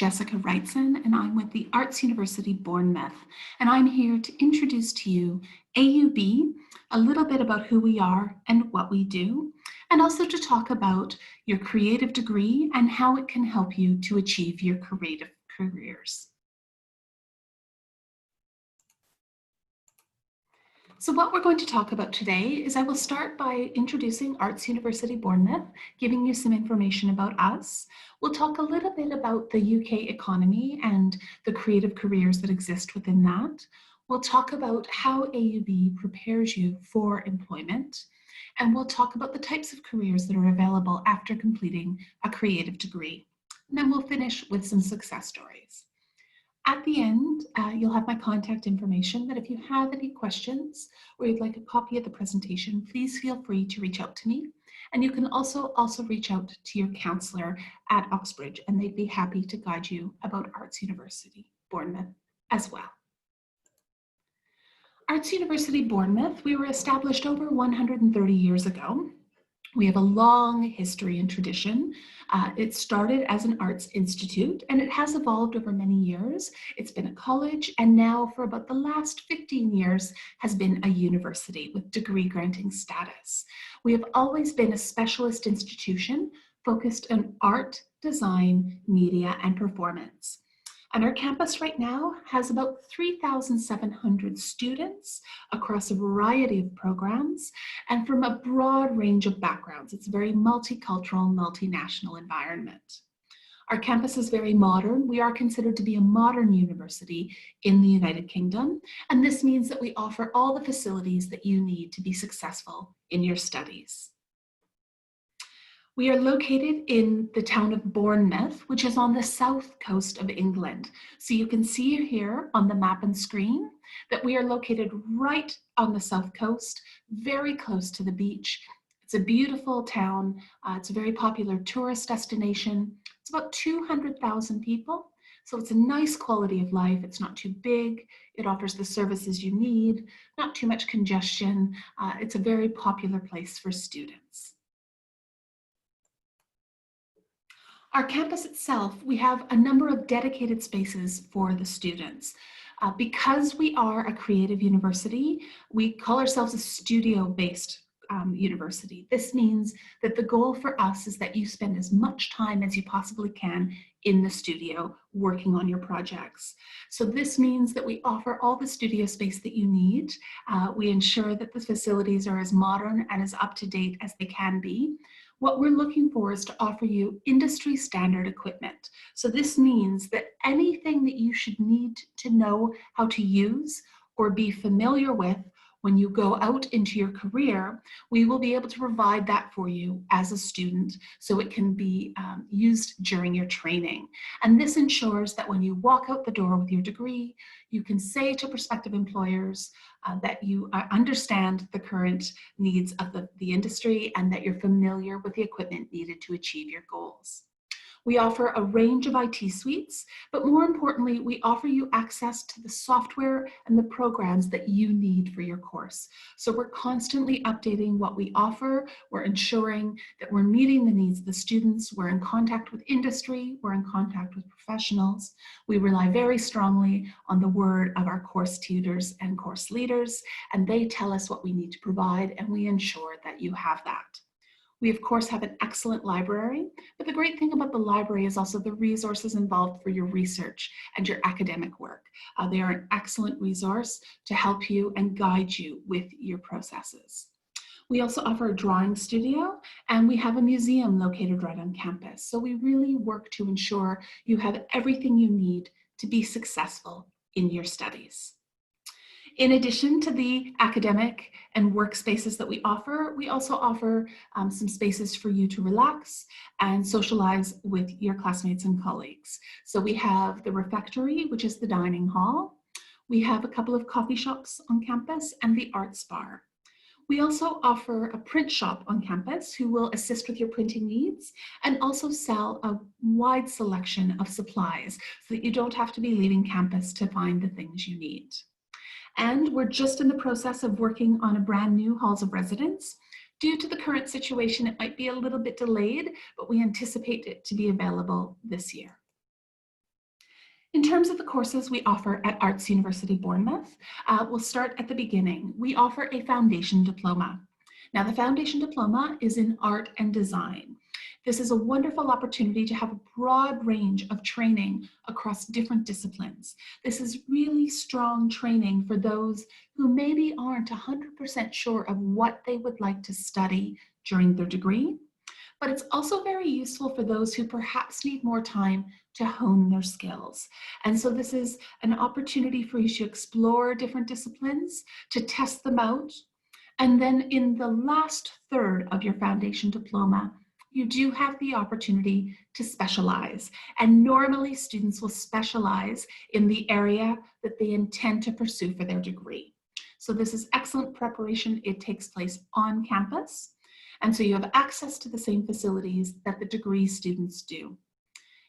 Jessica Wrightson, and I'm with the Arts University Bournemouth, and I'm here to introduce to you AUB, a little bit about who we are and what we do, and also to talk about your creative degree and how it can help you to achieve your creative careers. So what we're going to talk about today is I will start by introducing Arts University Bournemouth, giving you some information about us. We'll talk a little bit about the UK economy and the creative careers that exist within that. We'll talk about how AUB prepares you for employment. And we'll talk about the types of careers that are available after completing a creative degree. And then we'll finish with some success stories. At the end, you'll have my contact information, that if you have any questions or you'd like a copy of the presentation, please feel free to reach out to me. And you can also reach out to your counsellor at Oxbridge, and they'd be happy to guide you about Arts University Bournemouth as well. Arts University Bournemouth, we were established over 130 years ago. We have a long history and tradition. It started as an arts institute, and it has evolved over many years. It's been a college, and now for about the last 15 years has been a university with degree granting status. We have always been a specialist institution focused on art, design, media, and performance. And our campus right now has about 3,700 students across a variety of programs and from a broad range of backgrounds. It's a very multicultural, multinational environment. Our campus is very modern. We are considered to be a modern university in the United Kingdom, and this means that we offer all the facilities that you need to be successful in your studies. We are located in the town of Bournemouth, which is on the south coast of England. So you can see here on the map and screen that we are located right on the south coast, very close to the beach. It's a beautiful town. It's a very popular tourist destination. It's about 200,000 people. So it's a nice quality of life. It's not too big. It offers the services you need, not too much congestion. It's a very popular place for students. Our campus itself, we have a number of dedicated spaces for the students. Because we are a creative university, we call ourselves a studio-based university. This means that the goal for us is that you spend as much time as you possibly can in the studio working on your projects. So this means that we offer all the studio space that you need. We ensure that the facilities are as modern and as up-to-date as they can be. What we're looking for is to offer you industry standard equipment. So this means that anything that you should need to know how to use or be familiar with when you go out into your career, we will be able to provide that for you as a student so it can be used during your training. And this ensures that when you walk out the door with your degree, you can say to prospective employers that you understand the current needs of the industry and that you're familiar with the equipment needed to achieve your goals. We offer a range of IT suites, but more importantly, we offer you access to the software and the programs that you need for your course. So we're constantly updating what we offer. We're ensuring that we're meeting the needs of the students. We're in contact with industry. We're in contact with professionals. We rely very strongly on the word of our course tutors and course leaders, and they tell us what we need to provide, and we ensure that you have that. We, of course, have an excellent library, but the great thing about the library is also the resources involved for your research and your academic work. They are an excellent resource to help you and guide you with your processes. We also offer a drawing studio, and we have a museum located right on campus. So we really work to ensure you have everything you need to be successful in your studies. In addition to the academic and work spaces that we also offer some spaces for you to relax and socialize with your classmates and colleagues. So we have the refectory, which is the dining hall. We have a couple of coffee shops on campus and the arts bar. We also offer a print shop on campus who will assist with your printing needs and also sell a wide selection of supplies so that you don't have to be leaving campus to find the things you need. And we're just in the process of working on a brand new halls of residence. Due to the current situation, it might be a little bit delayed, but we anticipate it to be available this year. In terms of the courses we offer at Arts University Bournemouth, we'll start at the beginning. We offer a foundation diploma. Now, the foundation diploma is in art and design. This is a wonderful opportunity to have a broad range of training across different disciplines. This is really strong training for those who maybe aren't 100% sure of what they would like to study during their degree, but it's also very useful for those who perhaps need more time to hone their skills. And so this is an opportunity for you to explore different disciplines, to test them out, and then in the last third of your foundation diploma, you do have the opportunity to specialize. And normally students will specialize in the area that they intend to pursue for their degree. So this is excellent preparation. It takes place on campus. And so you have access to the same facilities that the degree students do.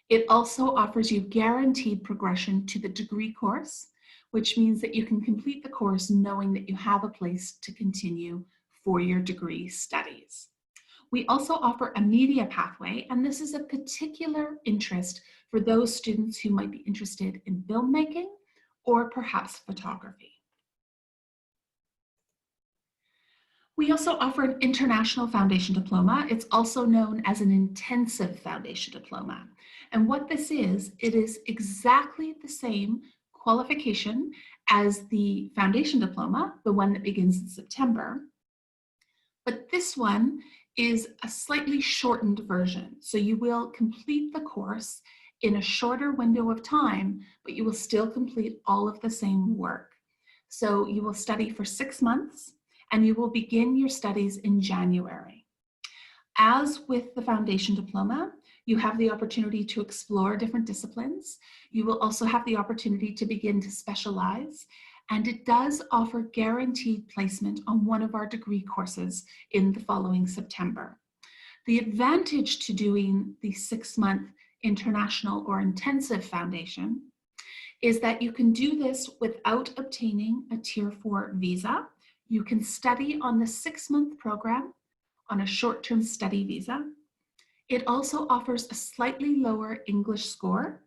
It also offers you guaranteed progression to the degree course, which means that you can complete the course knowing that you have a place to continue for your degree studies. We also offer a media pathway, and this is a particular interest for those students who might be interested in filmmaking or perhaps photography. We also offer an international foundation diploma. It's also known as an intensive foundation diploma. And what this is, it is exactly the same qualification as the foundation diploma, the one that begins in September. But this one is a slightly shortened version. So you will complete the course in a shorter window of time, but you will still complete all of the same work. So you will study for 6 months, and you will begin your studies in January. As with the foundation diploma, you have the opportunity to explore different disciplines. You will also have the opportunity to begin to specialize, and it does offer guaranteed placement on one of our degree courses in the following September. The advantage to doing the 6-month international or intensive foundation is that you can do this without obtaining a Tier 4 visa. You can study on the 6-month program on a short-term study visa. It also offers a slightly lower English score,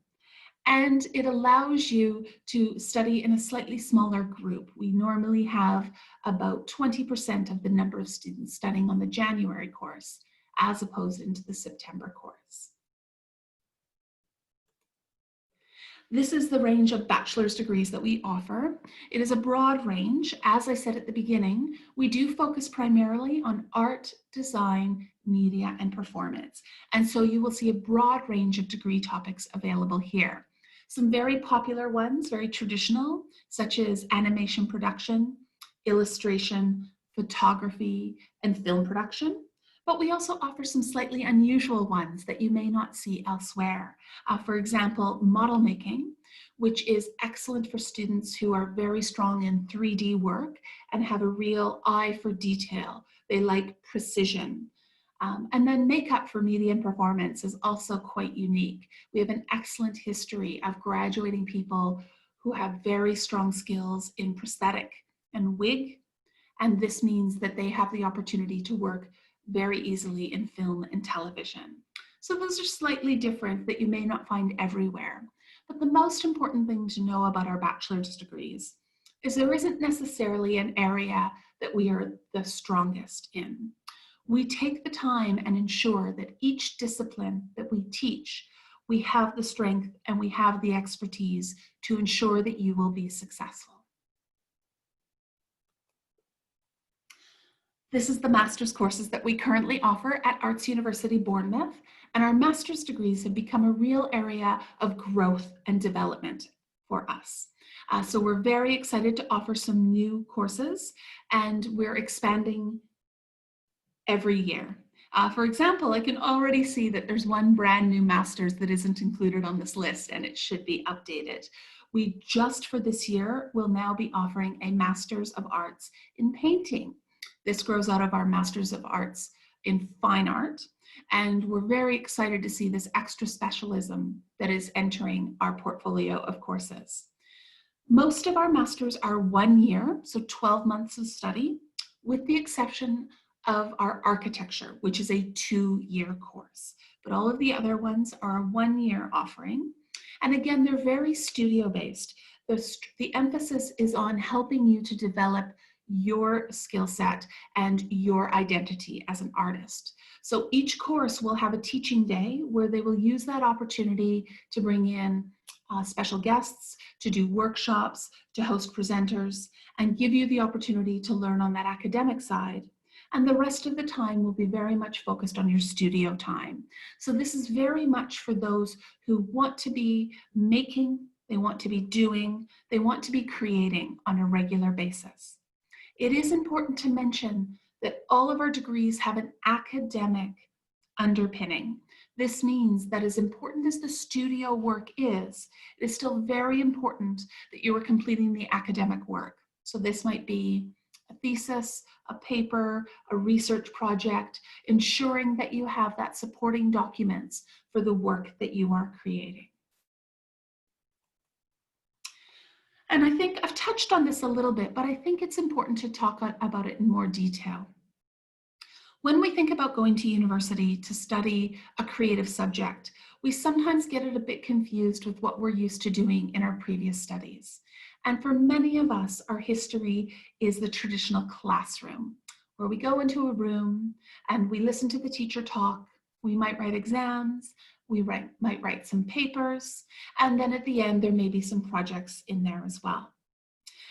and it allows you to study in a slightly smaller group. We normally have about 20% of the number of students studying on the January course, as opposed to the September course. This is the range of bachelor's degrees that we offer. It is a broad range. As I said at the beginning, we do focus primarily on art, design, media, and performance. And so you will see a broad range of degree topics available here. Some very popular ones, very traditional, such as animation production, illustration, photography, and film production. But we also offer some slightly unusual ones that you may not see elsewhere. For example, model making, which is excellent for students who are very strong in 3D work and have a real eye for detail. They like precision. And then makeup for media and performance is also quite unique. We have an excellent history of graduating people who have very strong skills in prosthetic and wig, and this means that they have the opportunity to work very easily in film and television. So those are slightly different that you may not find everywhere. But the most important thing to know about our bachelor's degrees is there isn't necessarily an area that we are the strongest in. We take the time and ensure that each discipline that we teach, we have the strength and we have the expertise to ensure that you will be successful. This is the master's courses that we currently offer at Arts University Bournemouth, and our master's degrees have become a real area of growth and development for us. So we're very excited to offer some new courses, and we're expanding every year. For example, I can already see that there's one brand new master's that isn't included on this list, and it should be updated. We just for this year will now be offering a Master's of Arts in Painting. This grows out of our Masters of Arts in Fine Art, and we're very excited to see this extra specialism that is entering our portfolio of courses. Most of our masters are 1 year, so 12 months of study, with the exception of our architecture, which is a 2-year course. But all of the other ones are a 1-year offering. And again, they're very studio-based. The emphasis is on helping you to develop your skill set and your identity as an artist. So each course will have a teaching day where they will use that opportunity to bring in special guests, to do workshops, to host presenters, and give you the opportunity to learn on that academic side. And the rest of the time will be very much focused on your studio time. So this is very much for those who want to be making, they want to be doing, they want to be creating on a regular basis. It is important to mention that all of our degrees have an academic underpinning. This means that as important as the studio work is, it is still very important that you are completing the academic work. So this might be a thesis, a paper, a research project, ensuring that you have that supporting documents for the work that you are creating. And I think I've touched on this a little bit, but I think it's important to talk about it in more detail. When we think about going to university to study a creative subject, we sometimes get it a bit confused with what we're used to doing in our previous studies. And for many of us, our history is the traditional classroom, where we go into a room and we listen to the teacher talk. We might write exams, might write some papers, and then at the end, there may be some projects in there as well.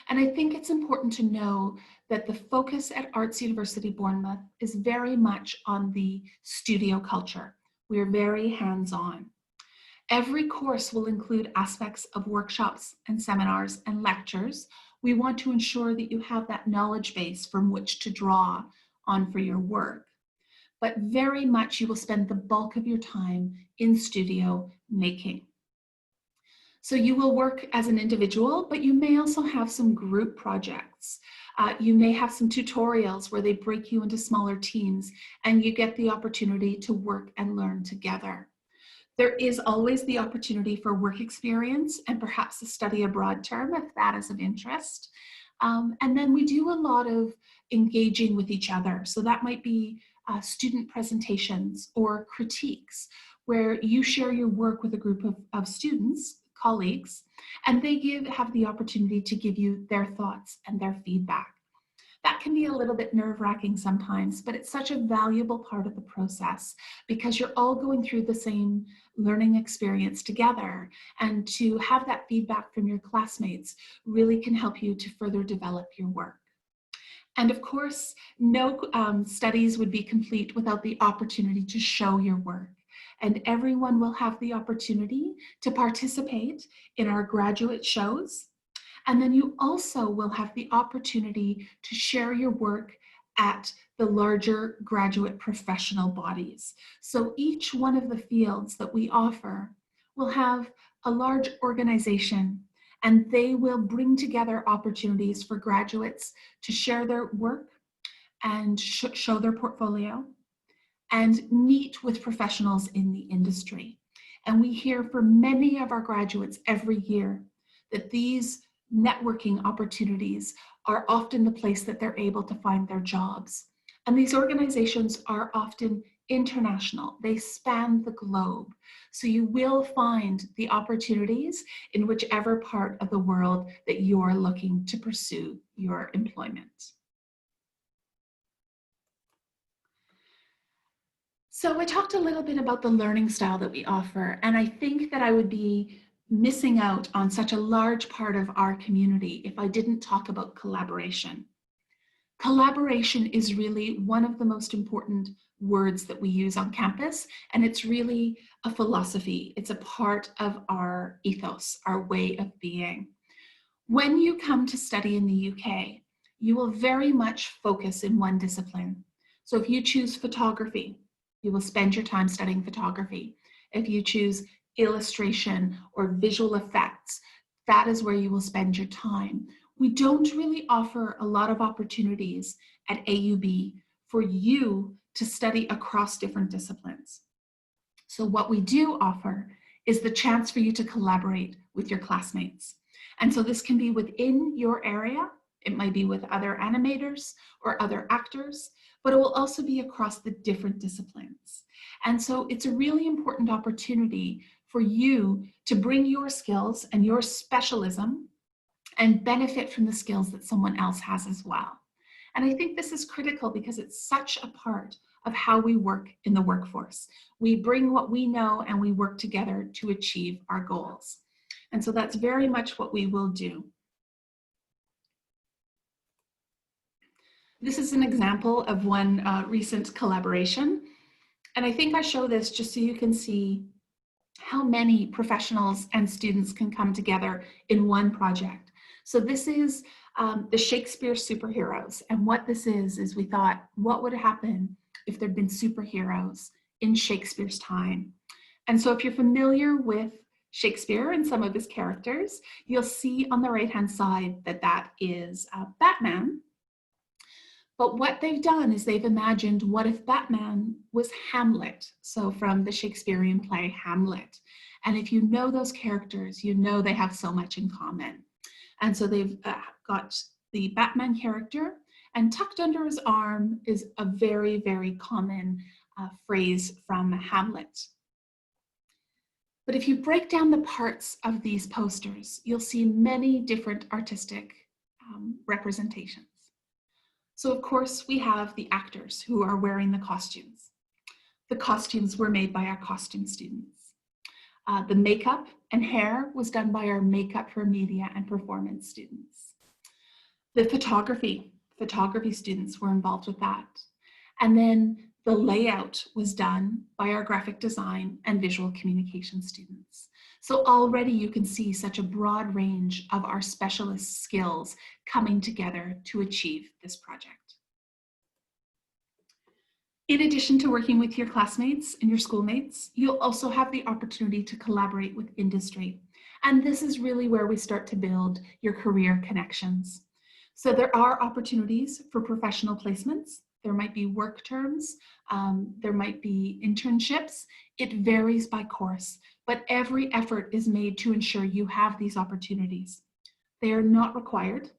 And I think it's important to know that the focus at Arts University Bournemouth is very much on the studio culture. We are very hands-on. Every course will include aspects of workshops and seminars and lectures. We want to ensure that you have that knowledge base from which to draw on for your work. But very much you will spend the bulk of your time in studio making. So you will work as an individual, but you may also have some group projects. You may have some tutorials where they break you into smaller teams and you get the opportunity to work and learn together. There is always the opportunity for work experience and perhaps a study abroad term if that is of interest. And then we do a lot of engaging with each other. So that might be student presentations or critiques where you share your work with a group of students, colleagues, and they have the opportunity to give you their thoughts and their feedback. That can be a little bit nerve-wracking sometimes, but it's such a valuable part of the process because you're all going through the same learning experience together, and to have that feedback from your classmates really can help you to further develop your work. And of course, no studies would be complete without the opportunity to show your work. And everyone will have the opportunity to participate in our graduate shows. And then you also will have the opportunity to share your work at the larger graduate professional bodies. So each one of the fields that we offer will have a large organization, and they will bring together opportunities for graduates to share their work and show their portfolio and meet with professionals in the industry. And we hear from many of our graduates every year that these networking opportunities are often the place that they're able to find their jobs. And these organizations are often international. They span the globe. So you will find the opportunities in whichever part of the world that you're looking to pursue your employment. So I talked a little bit about the learning style that we offer, and I think that I would be missing out on such a large part of our community if I didn't talk about collaboration. Collaboration is really one of the most important words that we use on campus, and it's really a philosophy. It's a part of our ethos, our way of being. When you come to study in the UK, you will very much focus in one discipline. So if you choose photography, you will spend your time studying photography. If you choose illustration or visual effects, that is where you will spend your time. We don't really offer a lot of opportunities at AUB for you to study across different disciplines. So what we do offer is the chance for you to collaborate with your classmates. And so this can be within your area. It might be with other animators or other actors, but it will also be across the different disciplines. And so it's a really important opportunity for you to bring your skills and your specialism and benefit from the skills that someone else has as well. And I think this is critical because it's such a part of how we work in the workforce. We bring what we know and we work together to achieve our goals. And so that's very much what we will do. This is an example of one recent collaboration. And I think I show this just so you can see how many professionals and students can come together in one project. So this is the Shakespeare superheroes. And what this is we thought, what would happen if there'd been superheroes in Shakespeare's time? And so if you're familiar with Shakespeare and some of his characters, you'll see on the right-hand side that that is Batman. But what they've done is they've imagined, what if Batman was Hamlet? So from the Shakespearean play Hamlet. And if you know those characters, you know they have so much in common. And so they've got the Batman character, and tucked under his arm is a very, very common phrase from Hamlet. But if you break down the parts of these posters, you'll see many different artistic representations. So of course, we have the actors who are wearing the costumes. The costumes were made by our costume students. The makeup and hair was done by our makeup for media and performance students. The photography students were involved with that. And then the layout was done by our graphic design and visual communication students. So already you can see such a broad range of our specialist skills coming together to achieve this project. In addition to working with your classmates and your schoolmates, you'll also have the opportunity to collaborate with industry. And this is really where we start to build your career connections. So there are opportunities for professional placements. There might be work terms, there might be internships. It varies by course, but every effort is made to ensure you have these opportunities. They are not required.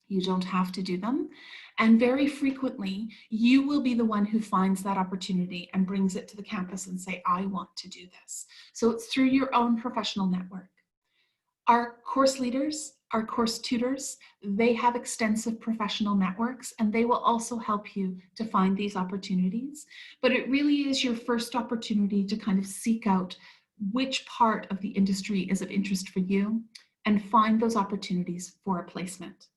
You don't have to do them. And very frequently, you will be the one who finds that opportunity and brings it to the campus and say, I want to do this. So it's through your own professional network. Our course leaders, our course tutors, they have extensive professional networks, and they will also help you to find these opportunities. But it really is your first opportunity to kind of seek out which part of the industry is of interest for you and find those opportunities for a placement.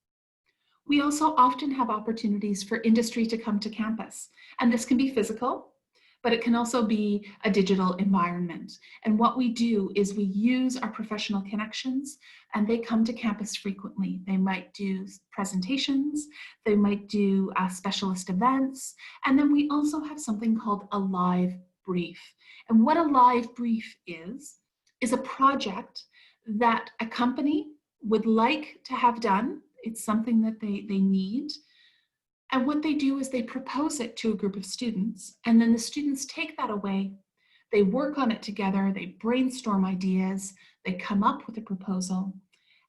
We also often have opportunities for industry to come to campus, and this can be physical, but it can also be a digital environment. And what we do is we use our professional connections, and they come to campus frequently. They might do presentations, they might do specialist events, and then we also have something called a live brief. And what a live brief is a project that a company would like to have done. It's something that they need. And what they do is they propose it to a group of students, and then the students take that away, they work on it together, they brainstorm ideas, they come up with a proposal,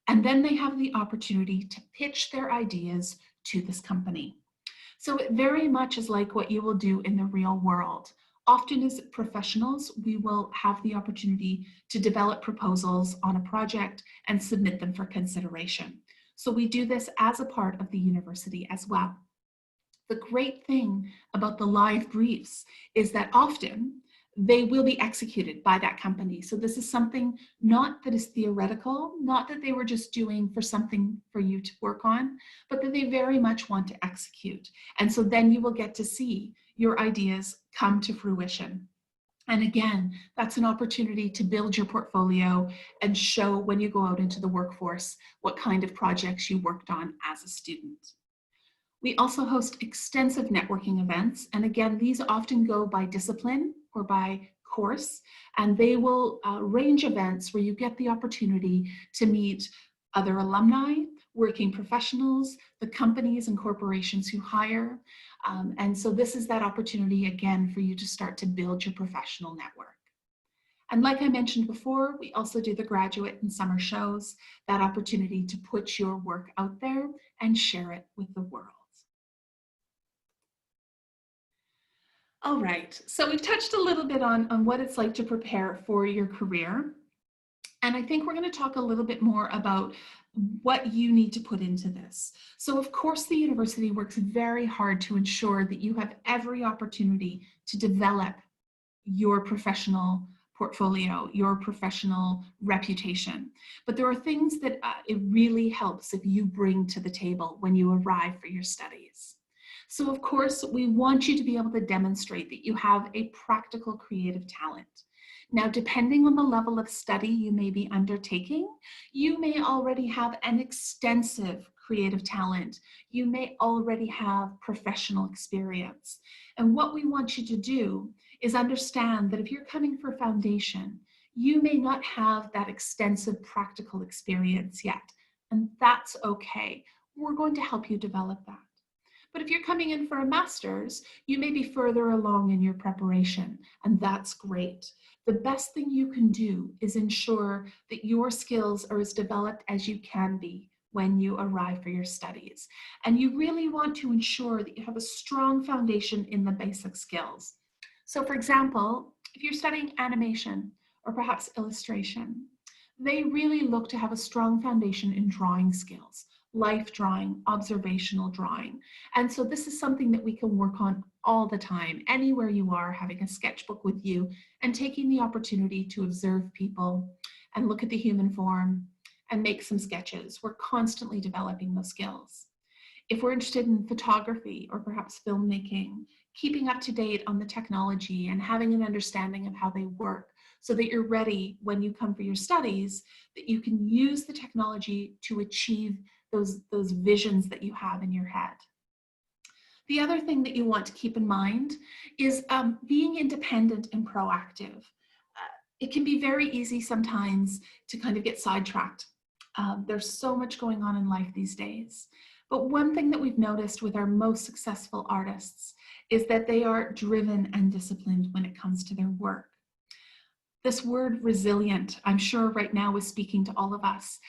and then they have the opportunity to pitch their ideas to this company. So it very much is like what you will do in the real world. Often as professionals, we will have the opportunity to develop proposals on a project and submit them for consideration. So we do this as a part of the university as well. The great thing about the live briefs is that often they will be executed by that company. So this is something not that is theoretical, not that they were just doing for something for you to work on, but that they very much want to execute. And so then you will get to see your ideas come to fruition. And again, that's an opportunity to build your portfolio and show when you go out into the workforce what kind of projects you worked on as a student. We also host extensive networking events, and again, these often go by discipline or by course, and they will range events where you get the opportunity to meet other alumni, working professionals, the companies and corporations who hire, and so this is that opportunity again for you to start to build your professional network. And like I mentioned before, we also do the graduate and summer shows, that opportunity to put your work out there and share it with the world. All right, so we've touched a little bit on what it's like to prepare for your career. And I think we're going to talk a little bit more about what you need to put into this. So of course, the university works very hard to ensure that you have every opportunity to develop your professional portfolio, your professional reputation. But there are things that it really helps if you bring to the table when you arrive for your studies. So of course, we want you to be able to demonstrate that you have a practical creative talent. Now, depending on the level of study you may be undertaking, you may already have an extensive creative talent. You may already have professional experience. And what we want you to do is understand that if you're coming for foundation, you may not have that extensive practical experience yet, and that's okay. We're going to help you develop that. But if you're coming in for a master's, you may be further along in your preparation, and that's great. The best thing you can do is ensure that your skills are as developed as you can be when you arrive for your studies. And you really want to ensure that you have a strong foundation in the basic skills. So for example, if you're studying animation or perhaps illustration, they really look to have a strong foundation in drawing skills, life drawing, observational drawing. And so this is something that we can work on all the time, anywhere you are, having a sketchbook with you and taking the opportunity to observe people and look at the human form and make some sketches. We're constantly developing those skills. If we're interested in photography or perhaps filmmaking, keeping up to date on the technology and having an understanding of how they work so that you're ready when you come for your studies, that you can use the technology to achieve those visions that you have in your head. The other thing that you want to keep in mind is being independent and proactive. It can be very easy sometimes to kind of get sidetracked. There's so much going on in life these days. But one thing that we've noticed with our most successful artists is that they are driven and disciplined when it comes to their work. This word resilient, I'm sure right now is speaking to all of us.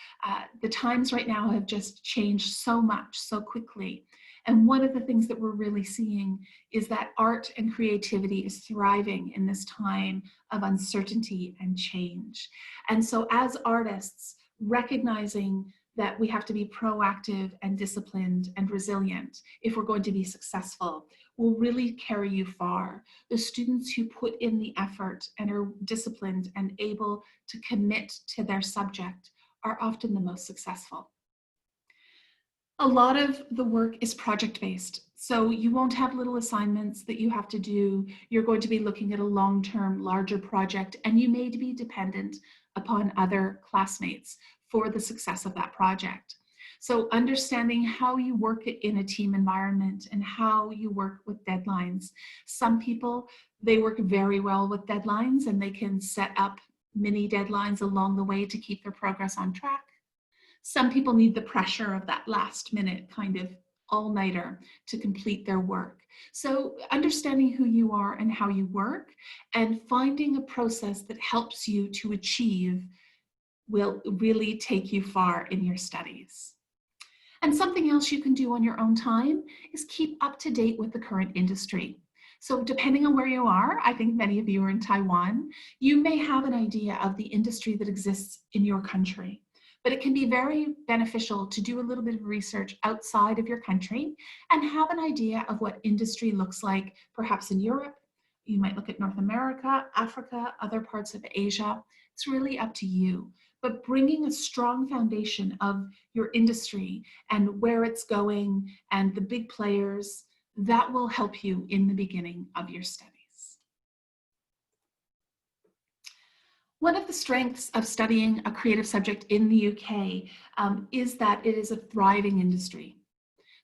The times right now have just changed so much, so quickly. And one of the things that we're really seeing is that art and creativity is thriving in this time of uncertainty and change. And so as artists, recognizing that we have to be proactive and disciplined and resilient if we're going to be successful will really carry you far. The students who put in the effort and are disciplined and able to commit to their subject are often the most successful. A lot of the work is project-based, so you won't have little assignments that you have to do. You're going to be looking at a long-term, larger project, and you may be dependent upon other classmates for the success of that project. So understanding how you work in a team environment and how you work with deadlines. Some people, they work very well with deadlines and they can set up mini deadlines along the way to keep their progress on track. Some people need the pressure of that last minute kind of all-nighter to complete their work. So understanding who you are and how you work and finding a process that helps you to achieve will really take you far in your studies. And something else you can do on your own time is keep up to date with the current industry. So depending on where you are, I think many of you are in Taiwan, you may have an idea of the industry that exists in your country. But it can be very beneficial to do a little bit of research outside of your country and have an idea of what industry looks like, perhaps in Europe. You might look at North America, Africa, other parts of Asia. It's really up to you. But bringing a strong foundation of your industry and where it's going and the big players, that will help you in the beginning of your studies. One of the strengths of studying a creative subject in the UK is that it is a thriving industry.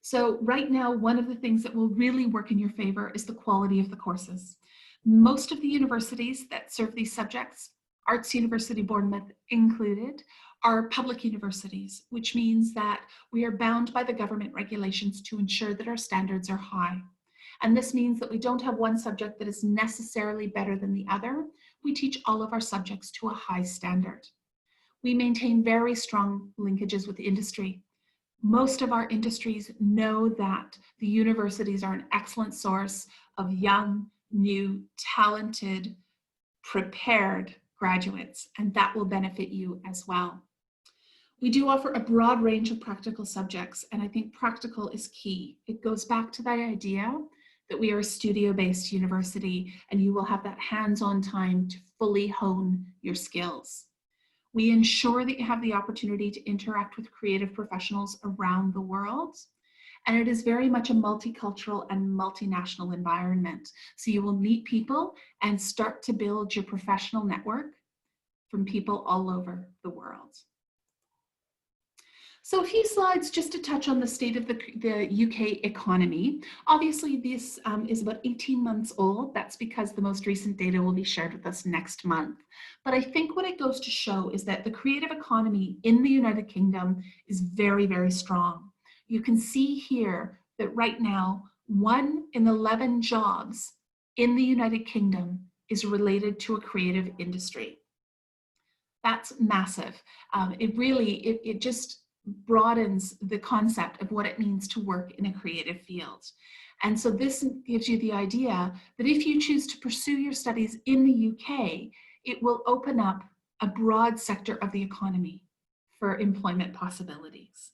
So right now, one of the things that will really work in your favor is the quality of the courses. Most of the universities that serve these subjects, Arts University Bournemouth included, are public universities, which means that we are bound by the government regulations to ensure that our standards are high. And this means that we don't have one subject that is necessarily better than the other. We teach all of our subjects to a high standard. We maintain very strong linkages with the industry. Most of our industries know that the universities are an excellent source of young, new, talented, prepared graduates, and that will benefit you as well. We do offer a broad range of practical subjects, and I think practical is key. It goes back to the idea that we are a studio-based university and you will have that hands-on time to fully hone your skills. We ensure that you have the opportunity to interact with creative professionals around the world, and it is very much a multicultural and multinational environment. So you will meet people and start to build your professional network from people all over the world. So a few slides just to touch on the state of the UK economy. Obviously, this is about 18 months old. That's because the most recent data will be shared with us next month. But I think what it goes to show is that the creative economy in the United Kingdom is very, very strong. You can see here that right now, 1 in 11 jobs in the United Kingdom is related to a creative industry. That's massive. It just broadens the concept of what it means to work in a creative field. And so this gives you the idea that if you choose to pursue your studies in the UK, it will open up a broad sector of the economy for employment possibilities.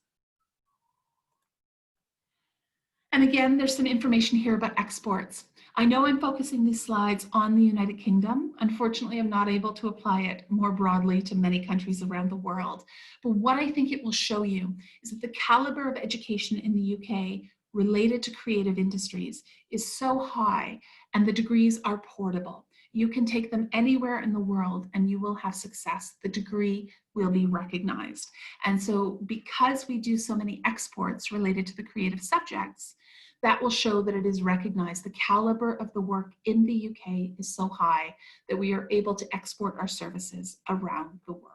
And again, there's some information here about exports. I know I'm focusing these slides on the United Kingdom. Unfortunately, I'm not able to apply it more broadly to many countries around the world. But what I think it will show you is that the caliber of education in the UK related to creative industries is so high, and the degrees are portable. You can take them anywhere in the world and you will have success. The degree will be recognized. And so because we do so many exports related to the creative subjects, that will show that it is recognized. The caliber of the work in the UK is so high that we are able to export our services around the world.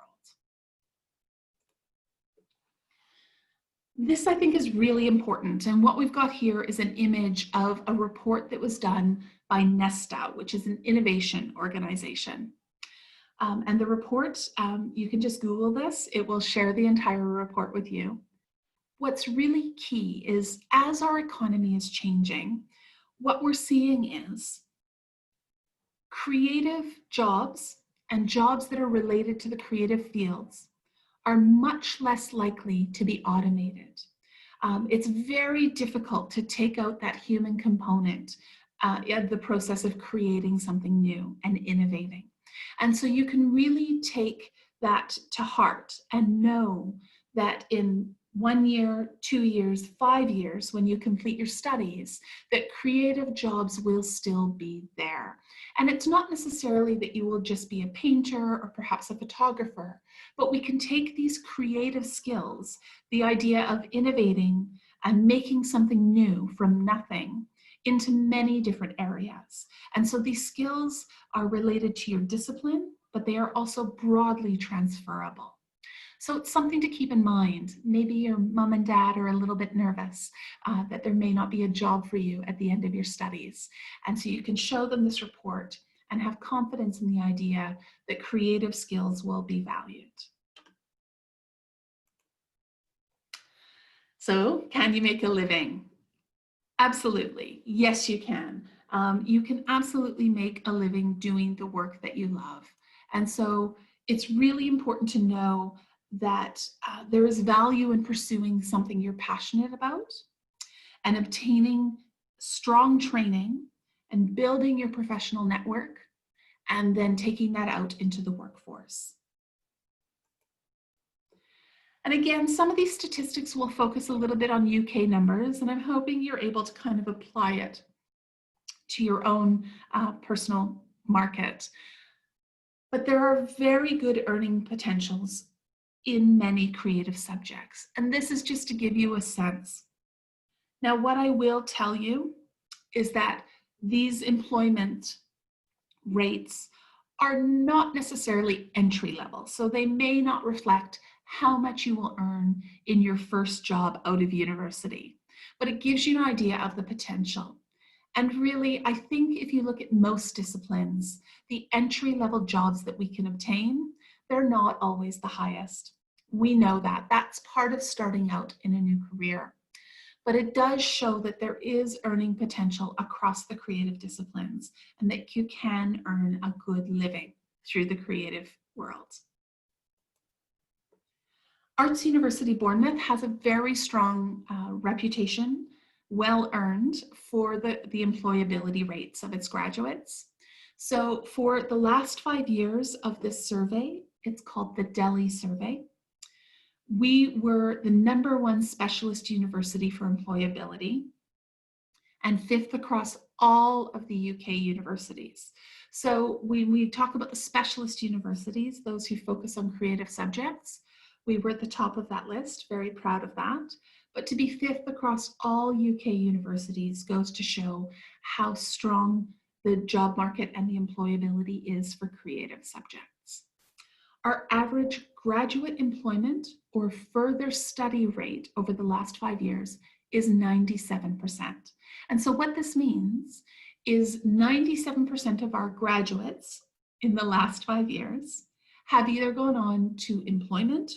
This, I think, is really important. And what we've got here is an image of a report that was done by Nesta, which is an innovation organization. And the report, you can just Google this. It will share the entire report with you. What's really key is as our economy is changing, what we're seeing is creative jobs and jobs that are related to the creative fields are much less likely to be automated. It's very difficult to take out that human component in the process of creating something new and innovating. And so you can really take that to heart and know that in 1 year, 2 years, 5 years, when you complete your studies, that creative jobs will still be there. And it's not necessarily that you will just be a painter or perhaps a photographer, but we can take these creative skills, the idea of innovating and making something new from nothing, into many different areas. And so these skills are related to your discipline, but they are also broadly transferable. So it's something to keep in mind. Maybe your mom and dad are a little bit nervous that there may not be a job for you at the end of your studies. And so you can show them this report and have confidence in the idea that creative skills will be valued. So, can you make a living? Absolutely. Yes, you can. You can absolutely make a living doing the work that you love. And so it's really important to know that there is value in pursuing something you're passionate about and obtaining strong training and building your professional network and then taking that out into the workforce. And again, some of these statistics will focus a little bit on UK numbers, and I'm hoping you're able to kind of apply it to your own personal market. But there are very good earning potentials in many creative subjects. And this is just to give you a sense. Now, what I will tell you is that these employment rates are not necessarily entry level. So they may not reflect how much you will earn in your first job out of university, but it gives you an idea of the potential. And really, I think if you look at most disciplines, the entry-level jobs that we can obtain, they're not always the highest. We know that. That's part of starting out in a new career. but it does show that there is earning potential across the creative disciplines and that you can earn a good living through the creative world. Arts University Bournemouth has a very strong reputation, well earned, for the employability rates of its graduates. So for the last 5 years of this survey, it's called the Delhi survey, we were the #1 specialist university for employability and 5th across all of the UK universities. So when we talk about the specialist universities, those who focus on creative subjects, we were at the top of that list, very proud of that. But to be 5th across all UK universities goes to show how strong the job market and the employability is for creative subjects. Our average graduate employment or further study rate over the last 5 years is 97%. And so what this means is 97% of our graduates in the last 5 years have either gone on to employment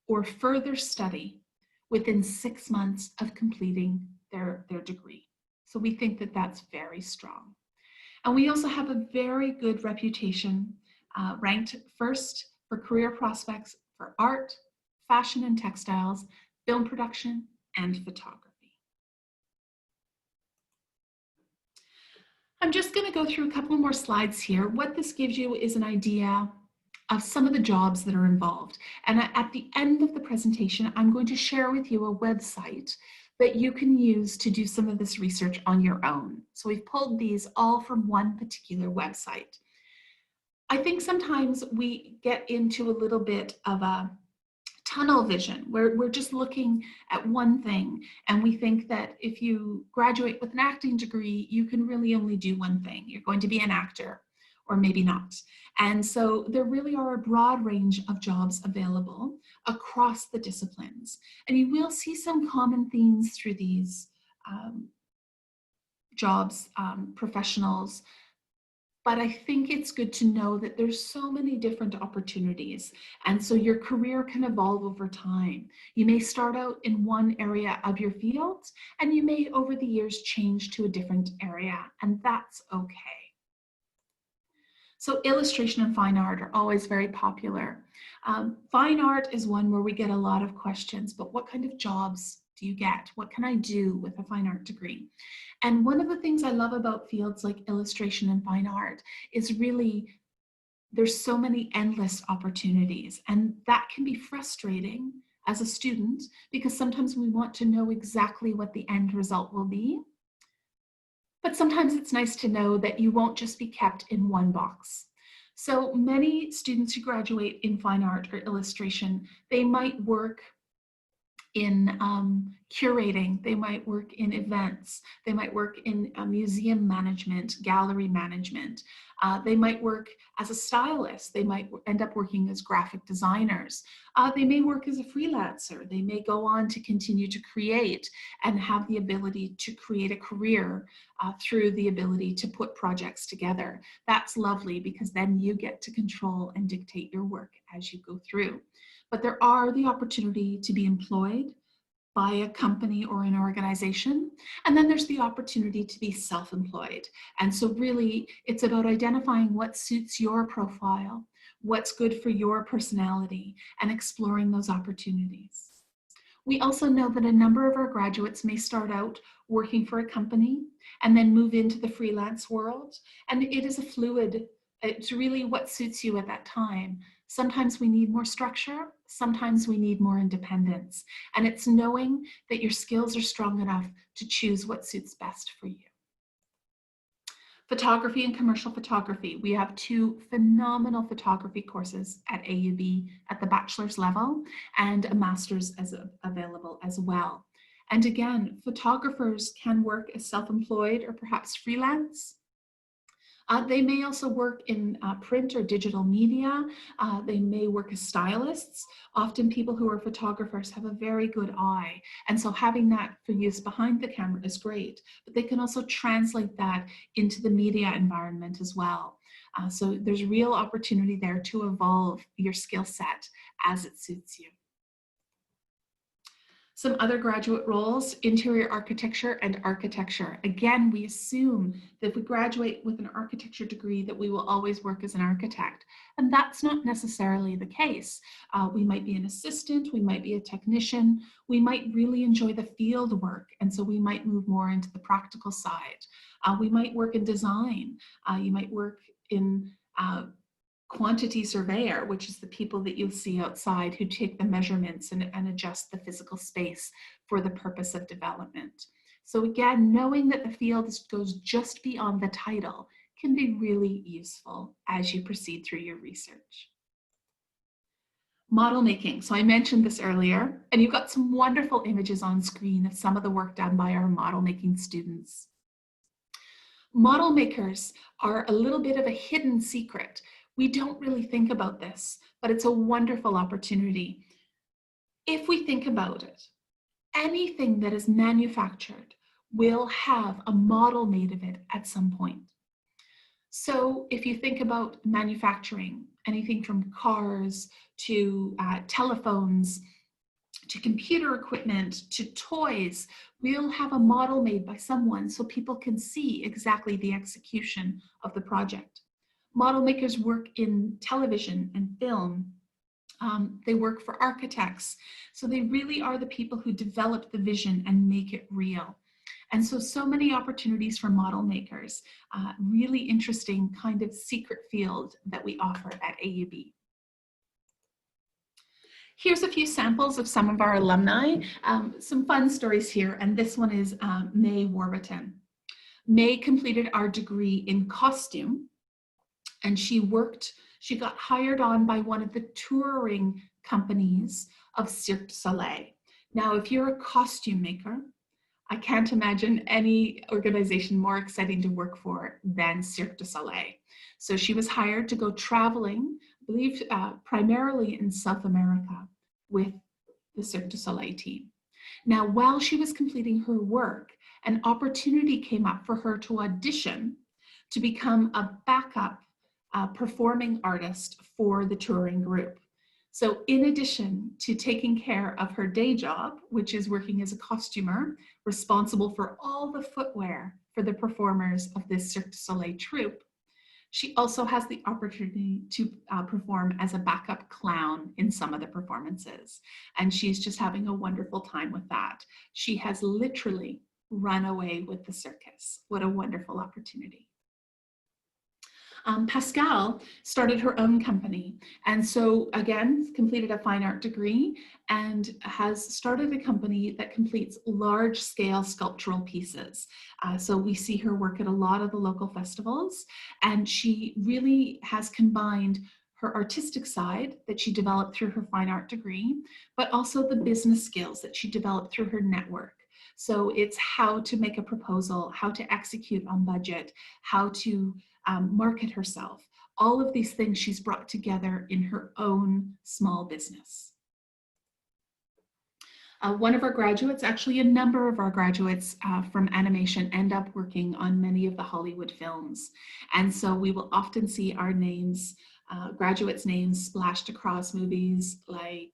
or further study within 6 months of completing their degree. So we think that that's very strong. And we also have a very good reputation, ranked first for career prospects for art, fashion and textiles, film production, and photography. I'm just going to go through a couple more slides here. What this gives you is an idea of some of the jobs that are involved. And at the end of the presentation, I'm going to share with you a website that you can use to do some of this research on your own. So we've pulled these all from one particular website. I think sometimes we get into a little bit of a tunnel vision where we're just looking at one thing, and we think that if you graduate with an acting degree, you can really only do one thing. You're going to be an actor, or maybe not. And so there really are a broad range of jobs available across the disciplines. And you will see some common themes through these jobs, professionals. But I think it's good to know that there's so many different opportunities. And so your career can evolve over time. You may start out in one area of your field, and you may over the years change to a different area, and that's okay. So illustration and fine art are always very popular. Fine art is one where we get a lot of questions, but what kind of jobs do you get? What can I do with a fine art degree? And one of the things I love about fields like illustration and fine art is really there's so many endless opportunities, and that can be frustrating as a student because sometimes we want to know exactly what the end result will be. But sometimes it's nice to know that you won't just be kept in one box. So many students who graduate in fine art or illustration, they might work in curating, they might work in events, they might work in museum management, gallery management, they might work as a stylist, they might end up working as graphic designers, they may work as a freelancer, they may go on to continue to create and have the ability to create a career through the ability to put projects together. That's lovely because then you get to control and dictate your work as you go through. But there are the opportunity to be employed by a company or an organization. And then there's the opportunity to be self-employed. And so really it's about identifying what suits your profile, what's good for your personality, and exploring those opportunities. We also know that a number of our graduates may start out working for a company and then move into the freelance world. And it is a fluid, it's really what suits you at that time. Sometimes we need more structure, sometimes we need more independence. And it's knowing that your skills are strong enough to choose what suits best for you. Photography and commercial photography. We have 2 phenomenal photography courses at AUB at the bachelor's level and a master's available as well. And again, photographers can work as self-employed or perhaps freelance. They may also work in print or digital media. They may work as stylists. Often people who are photographers have a very good eye. And so having that for use behind the camera is great, but they can also translate that into the media environment as well. So there's real opportunity there to evolve your skill set as it suits you. Some other graduate roles, interior architecture and architecture. Again, we assume that if we graduate with an architecture degree that we will always work as an architect. And that's not necessarily the case. We might be an assistant, we might be a technician, we might really enjoy the field work. And so we might move more into the practical side. We might work in design. You might work in quantity surveyor, which is the people that you'll see outside who take the measurements and adjust the physical space for the purpose of development. So again, knowing that the field goes just beyond the title can be really useful as you proceed through your research. Model making. So I mentioned this earlier, and you've got some wonderful images on screen of some of the work done by our model making students. Model makers are a little bit of a hidden secret. We don't really think about this, but it's a wonderful opportunity. If we think about it, anything that is manufactured will have a model made of it at some point. So if you think about manufacturing, anything from cars to telephones, to computer equipment, to toys, we'll have a model made by someone so people can see exactly the execution of the project. Model makers work in television and film. They work for architects. So they really are the people who develop the vision and make it real. And so many opportunities for model makers. Really interesting kind of secret field that we offer at AUB. Here's a few samples of some of our alumni. Some fun stories here, and this one is May Warburton. May completed our degree in costume, and she got hired on by one of the touring companies of Cirque du Soleil. Now, if you're a costume maker, I can't imagine any organization more exciting to work for than Cirque du Soleil. So she was hired to go traveling, I believe primarily in South America, with the Cirque du Soleil team. Now, while she was completing her work, an opportunity came up for her to audition to become a backup performing artist for the touring group. So in addition to taking care of her day job, which is working as a costumer, responsible for all the footwear for the performers of this Cirque du Soleil troupe, she also has the opportunity to perform as a backup clown in some of the performances. And she's just having a wonderful time with that. She has literally run away with the circus. What a wonderful opportunity. Pascal started her own company, and so again completed a fine art degree and has started a company that completes large-scale sculptural pieces. So we see her work at a lot of the local festivals, and she really has combined her artistic side that she developed through her fine art degree, but also the business skills that she developed through her network. So it's how to make a proposal, how to execute on budget, how to market herself. All of these things she's brought together in her own small business. One of our graduates, actually a number of our graduates from animation end up working on many of the Hollywood films. And so we will often see our names, graduates' names splashed across movies like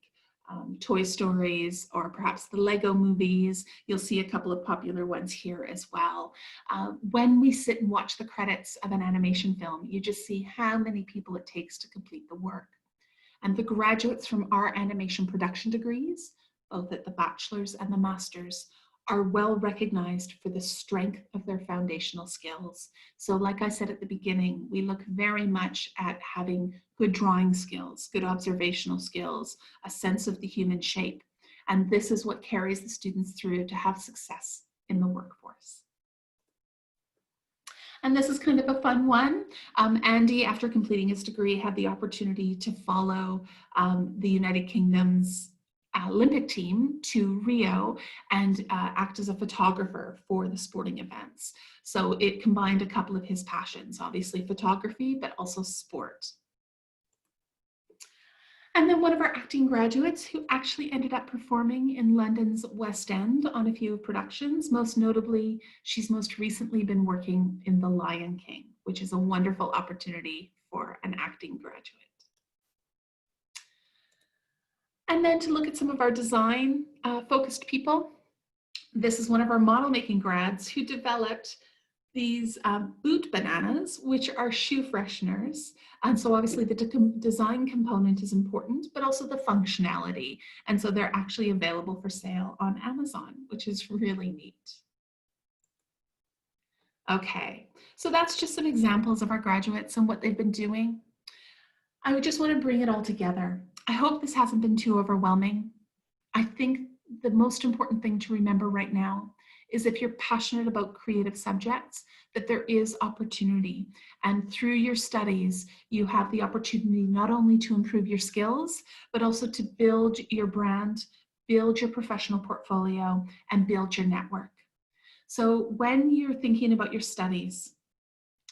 Toy Stories or perhaps the Lego movies. You'll see a couple of popular ones here as well. When we sit and watch the credits of an animation film, you just see how many people it takes to complete the work. And the graduates from our animation production degrees, both at the bachelor's and the master's, are well recognized for the strength of their foundational skills. So like I said at the beginning, we look very much at having good drawing skills, good observational skills, a sense of the human shape. And this is what carries the students through to have success in the workforce. And this is kind of a fun one. Andy, after completing his degree, had the opportunity to follow the United Kingdom's Olympic team to Rio and act as a photographer for the sporting events. So it combined a couple of his passions, obviously photography, but also sport. And then one of our acting graduates who actually ended up performing in London's West End on a few productions. Most notably, she's most recently been working in The Lion King, which is a wonderful opportunity for an acting graduate. And then to look at some of our design focused people. This is one of our model making grads who developed these boot bananas, which are shoe fresheners. And so obviously the design component is important, but also the functionality. And so they're actually available for sale on Amazon, which is really neat. Okay, so that's just some examples of our graduates and what they've been doing. I would just want to bring it all together. I hope this hasn't been too overwhelming. I think the most important thing to remember right now is if you're passionate about creative subjects, that there is opportunity. And through your studies, you have the opportunity not only to improve your skills, but also to build your brand, build your professional portfolio, and build your network. So when you're thinking about your studies,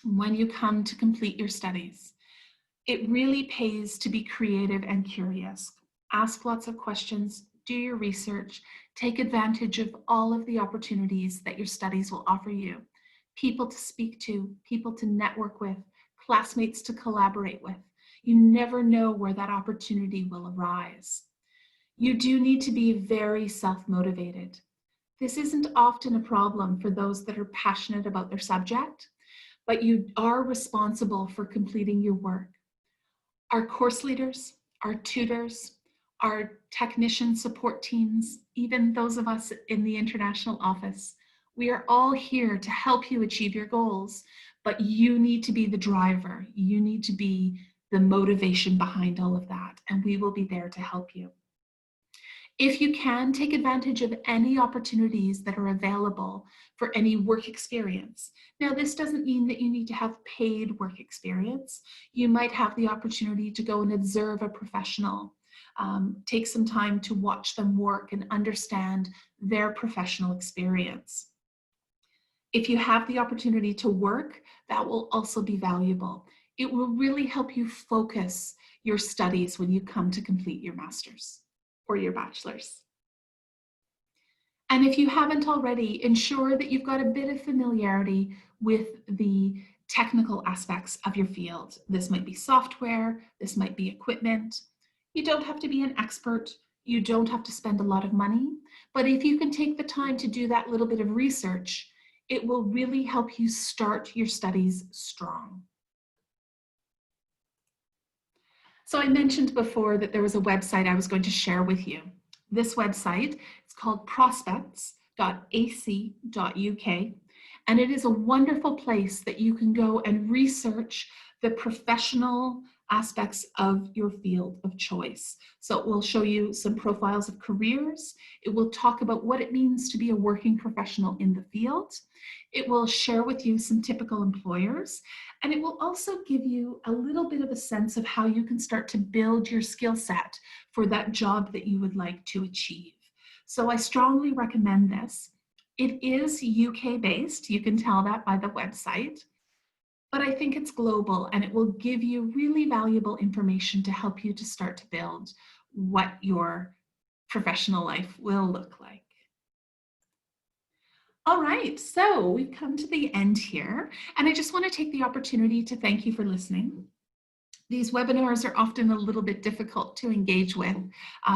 when you come to complete your studies, it really pays to be creative and curious. Ask lots of questions, do your research, take advantage of all of the opportunities that your studies will offer you. People to speak to, people to network with, classmates to collaborate with. You never know where that opportunity will arise. You do need to be very self-motivated. This isn't often a problem for those that are passionate about their subject, but you are responsible for completing your work. Our course leaders, our tutors, our technician support teams, even those of us in the international office, we are all here to help you achieve your goals, but you need to be the driver. You need to be the motivation behind all of that, and we will be there to help you. If you can, take advantage of any opportunities that are available for any work experience. Now, this doesn't mean that you need to have paid work experience. You might have the opportunity to go and observe a professional, take some time to watch them work and understand their professional experience. If you have the opportunity to work, that will also be valuable. It will really help you focus your studies when you come to complete your master's or your bachelor's. And if you haven't already, ensure that you've got a bit of familiarity with the technical aspects of your field. This might be software, this might be equipment. You don't have to be an expert, you don't have to spend a lot of money, but if you can take the time to do that little bit of research, it will really help you start your studies strong. So I mentioned before that there was a website I was going to share with you. This website is called prospects.ac.uk, and it is a wonderful place that you can go and research the professional aspects of your field of choice. So it will show you some profiles of careers. It will talk about what it means to be a working professional in the field. It will share with you some typical employers, and it will also give you a little bit of a sense of how you can start to build your skill set for that job that you would like to achieve. So I strongly recommend this. It is UK based, you can tell that by the website, but I think it's global, and it will give you really valuable information to help you to start to build what your professional life will look like. All right, so we've come to the end here, and I just want to take the opportunity to thank you for listening. These webinars are often a little bit difficult to engage with,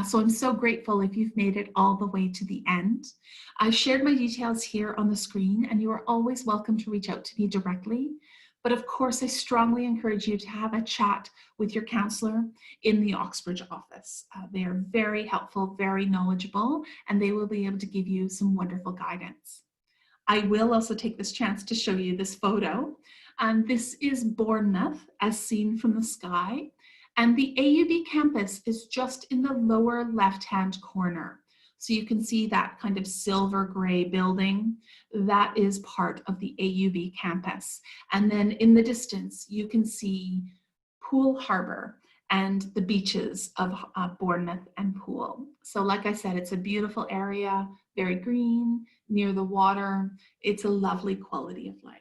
so I'm so grateful if you've made it all the way to the end. I've shared my details here on the screen, and you are always welcome to reach out to me directly. But of course, I strongly encourage you to have a chat with your counsellor in the Oxbridge office. They are very helpful, very knowledgeable, and they will be able to give you some wonderful guidance. I will also take this chance to show you this photo. This is Bournemouth as seen from the sky, and the AUB campus is just in the lower left-hand corner. So you can see that kind of silver gray building. That is part of the AUB campus. And then in the distance, you can see Poole Harbour and the beaches of Bournemouth and Poole. So like I said, it's a beautiful area, very green, near the water. It's a lovely quality of life.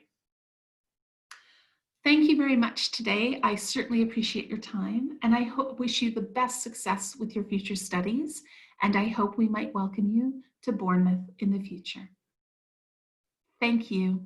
Thank you very much today. I certainly appreciate your time, and I wish you the best success with your future studies, and I hope we might welcome you to Bournemouth in the future. Thank you.